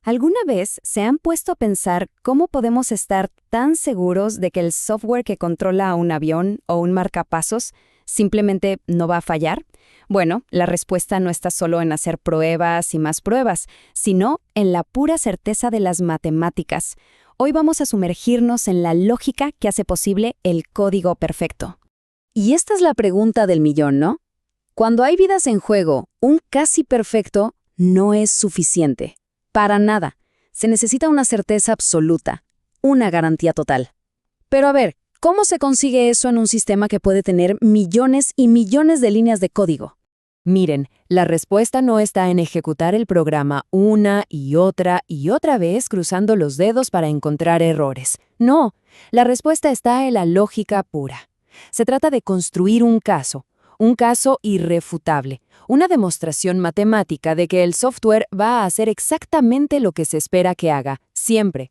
¿Alguna vez se han puesto a pensar cómo podemos estar tan seguros de que el software que controla un avión o un marcapasos simplemente no va a fallar? Bueno, la respuesta no está solo en hacer pruebas y más pruebas, sino en la pura certeza de las matemáticas. Hoy vamos a sumergirnos en la lógica que hace posible el código perfecto. Y esta es la pregunta del millón, ¿no? Cuando hay vidas en juego, un casi perfecto no es suficiente. Para nada. Se necesita una certeza absoluta, una garantía total. Pero a ver, ¿cómo se consigue eso en un sistema que puede tener millones y millones de líneas de código? Miren, la respuesta no está en ejecutar el programa una y otra vez cruzando los dedos para encontrar errores. No, la respuesta está en la lógica pura. Se trata de construir un caso irrefutable, una demostración matemática de que el software va a hacer exactamente lo que se espera que haga, siempre.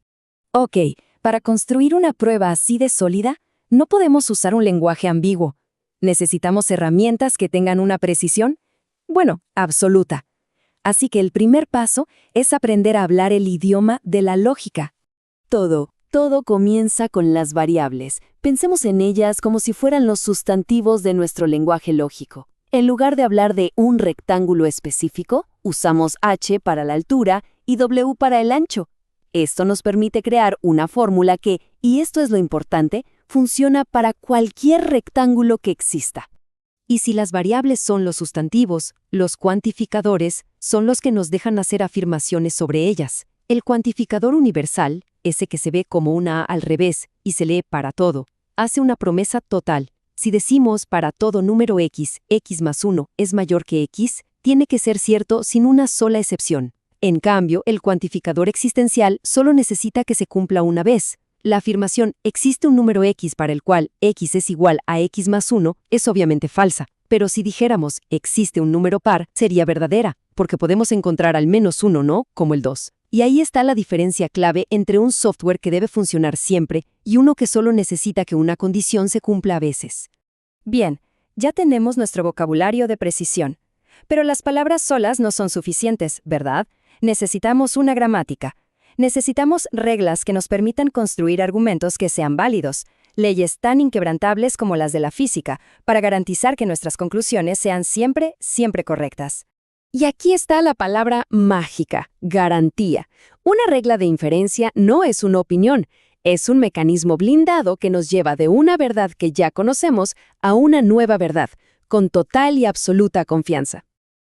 Ok, para construir una prueba así de sólida, no podemos usar un lenguaje ambiguo. ¿Necesitamos herramientas que tengan una precisión? Bueno, absoluta. Así que el primer paso es aprender a hablar el idioma de la lógica. Todo comienza con las variables. Pensemos en ellas como si fueran los sustantivos de nuestro lenguaje lógico. En lugar de hablar de un rectángulo específico, usamos h para la altura y w para el ancho. Esto nos permite crear una fórmula que, y esto es lo importante, funciona para cualquier rectángulo que exista. Y si las variables son los sustantivos, los cuantificadores son los que nos dejan hacer afirmaciones sobre ellas. El cuantificador universal, ese que se ve como una A al revés y se lee para todo, hace una promesa total. Si decimos para todo número x más 1 es mayor que x, tiene que ser cierto sin una sola excepción. En cambio, el cuantificador existencial solo necesita que se cumpla una vez. La afirmación existe un número x para el cual x es igual a x más 1 es obviamente falsa. Pero si dijéramos existe un número par, sería verdadera, porque podemos encontrar al menos uno, ¿no? Como el 2. Y ahí está la diferencia clave entre un software que debe funcionar siempre y uno que solo necesita que una condición se cumpla a veces. Bien, ya tenemos nuestro vocabulario de precisión. Pero las palabras solas no son suficientes, ¿verdad? Necesitamos una gramática. Necesitamos reglas que nos permitan construir argumentos que sean válidos, leyes tan inquebrantables como las de la física, para garantizar que nuestras conclusiones sean siempre correctas. Y aquí está la palabra mágica, garantía. Una regla de inferencia no es una opinión, es un mecanismo blindado que nos lleva de una verdad que ya conocemos a una nueva verdad, con total y absoluta confianza.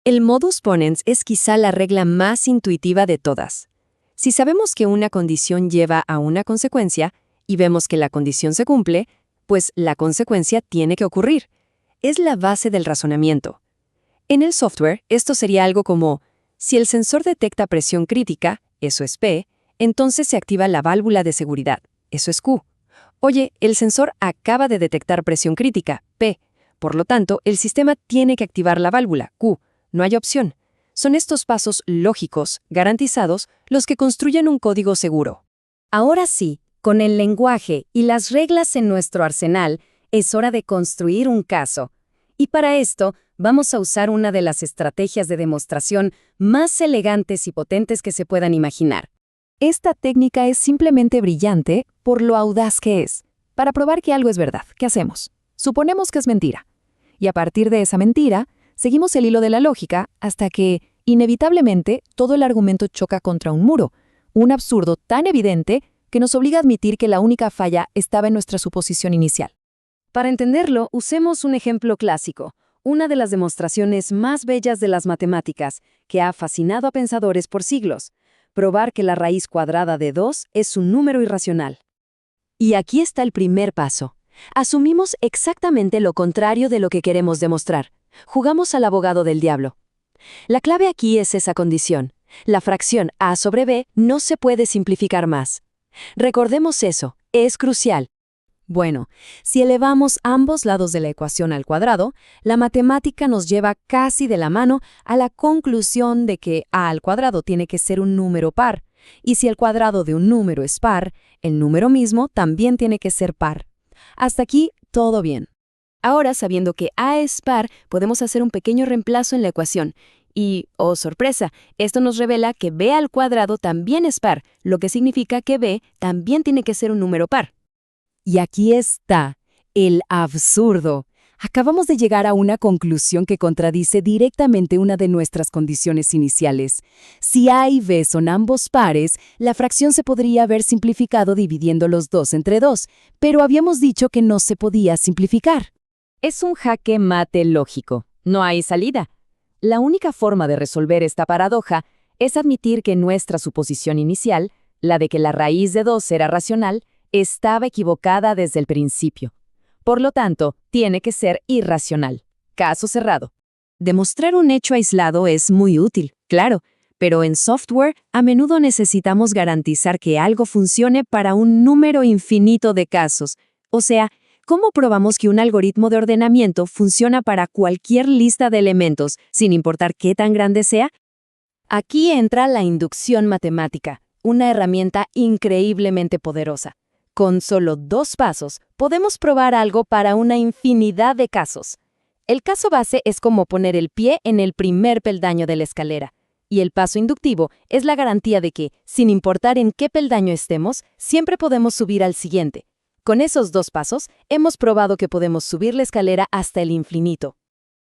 El modus ponens es quizá la regla más intuitiva de todas. Si sabemos que una condición lleva a una consecuencia y vemos que la condición se cumple, pues la consecuencia tiene que ocurrir. Es la base del razonamiento. En el software, esto sería algo como, si el sensor detecta presión crítica, eso es P, entonces se activa la válvula de seguridad, eso es Q. Oye, el sensor acaba de detectar presión crítica, P. Por lo tanto, el sistema tiene que activar la válvula, Q. No hay opción. Son estos pasos lógicos, garantizados, los que construyen un código seguro. Ahora sí, con el lenguaje y las reglas en nuestro arsenal, es hora de construir un caso. Y para esto, vamos a usar una de las estrategias de demostración más elegantes y potentes que se puedan imaginar. Esta técnica es simplemente brillante por lo audaz que es. Para probar que algo es verdad, ¿qué hacemos? Suponemos que es mentira. Y a partir de esa mentira, seguimos el hilo de la lógica hasta que, inevitablemente, todo el argumento choca contra un muro. Un absurdo tan evidente que nos obliga a admitir que la única falla estaba en nuestra suposición inicial. Para entenderlo, usemos un ejemplo clásico. Una de las demostraciones más bellas de las matemáticas, que ha fascinado a pensadores por siglos, probar que la raíz cuadrada de 2 es un número irracional. Y aquí está el primer paso. Asumimos exactamente lo contrario de lo que queremos demostrar. Jugamos al abogado del diablo. La clave aquí es esa condición. La fracción a sobre b no se puede simplificar más. Recordemos eso, es crucial. Bueno, si elevamos ambos lados de la ecuación al cuadrado, la matemática nos lleva casi de la mano a la conclusión de que a al cuadrado tiene que ser un número par, y si el cuadrado de un número es par, el número mismo también tiene que ser par. Hasta aquí, todo bien. Ahora, sabiendo que a es par, podemos hacer un pequeño reemplazo en la ecuación, Y, oh sorpresa, esto nos revela que b al cuadrado también es par, lo que significa que b también tiene que ser un número par. Y aquí está el absurdo. Acabamos de llegar a una conclusión que contradice directamente una de nuestras condiciones iniciales. Si A y B son ambos pares, la fracción se podría haber simplificado dividiendo los dos entre 2, pero habíamos dicho que no se podía simplificar. Es un jaque mate lógico. No hay salida. La única forma de resolver esta paradoja es admitir que nuestra suposición inicial, la de que la raíz de 2 era racional, estaba equivocada desde el principio. Por lo tanto, tiene que ser irracional. Caso cerrado. Demostrar un hecho aislado es muy útil, claro, pero en software a menudo necesitamos garantizar que algo funcione para un número infinito de casos. O sea, ¿cómo probamos que un algoritmo de ordenamiento funciona para cualquier lista de elementos, sin importar qué tan grande sea? Aquí entra la inducción matemática, una herramienta increíblemente poderosa. Con solo 2 pasos, podemos probar algo para una infinidad de casos. El caso base es como poner el pie en el primer peldaño de la escalera, y el paso inductivo es la garantía de que, sin importar en qué peldaño estemos, siempre podemos subir al siguiente. Con esos 2 pasos, hemos probado que podemos subir la escalera hasta el infinito.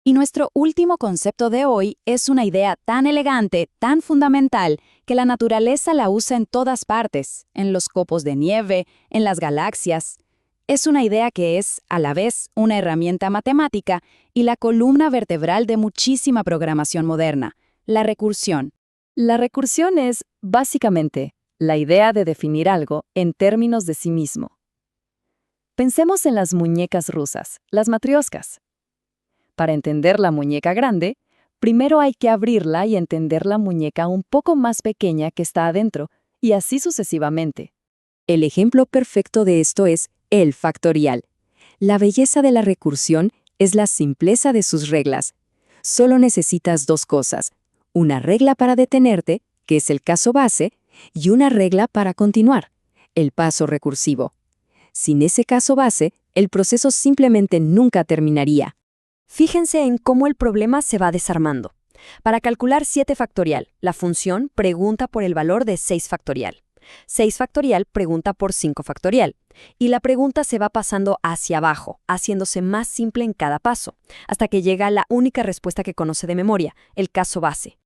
Y nuestro último concepto de hoy es una idea tan elegante, tan fundamental, que la naturaleza la usa en todas partes, en los copos de nieve, en las galaxias. Es una idea que es, a la vez, una herramienta matemática y la columna vertebral de muchísima programación moderna, la recursión. La recursión es, básicamente, la idea de definir algo en términos de sí mismo. Pensemos en las muñecas rusas, las matrioscas. Para entender la muñeca grande, primero hay que abrirla y entender la muñeca un poco más pequeña que está adentro, y así sucesivamente. El ejemplo perfecto de esto es el factorial. La belleza de la recursión es la simpleza de sus reglas. Solo necesitas 2 cosas: una regla para detenerte, que es el caso base, y una regla para continuar, el paso recursivo. Sin ese caso base, el proceso simplemente nunca terminaría. Fíjense en cómo el problema se va desarmando. Para calcular 7 factorial, la función pregunta por el valor de 6 factorial. 6 factorial pregunta por 5 factorial. Y la pregunta se va pasando hacia abajo, haciéndose más simple en cada paso, hasta que llega a la única respuesta que conoce de memoria, el caso base.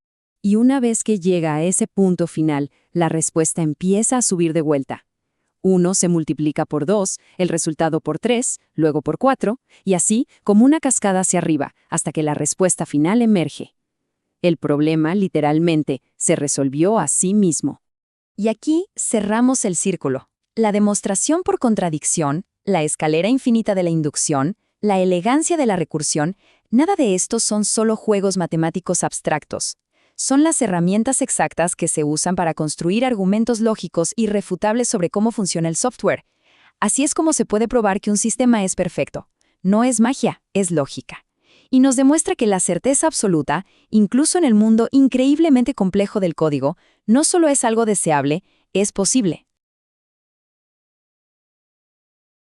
Y una vez que llega a ese punto final, la respuesta empieza a subir de vuelta. 1 se multiplica por 2, el resultado por 3, luego por 4, y así como una cascada hacia arriba, hasta que la respuesta final emerge. El problema, literalmente, se resolvió a sí mismo. Y aquí cerramos el círculo. La demostración por contradicción, la escalera infinita de la inducción, la elegancia de la recursión, nada de esto son solo juegos matemáticos abstractos. Son las herramientas exactas que se usan para construir argumentos lógicos irrefutables sobre cómo funciona el software. Así es como se puede probar que un sistema es perfecto. No es magia, es lógica. Y nos demuestra que la certeza absoluta, incluso en el mundo increíblemente complejo del código, no solo es algo deseable, es posible.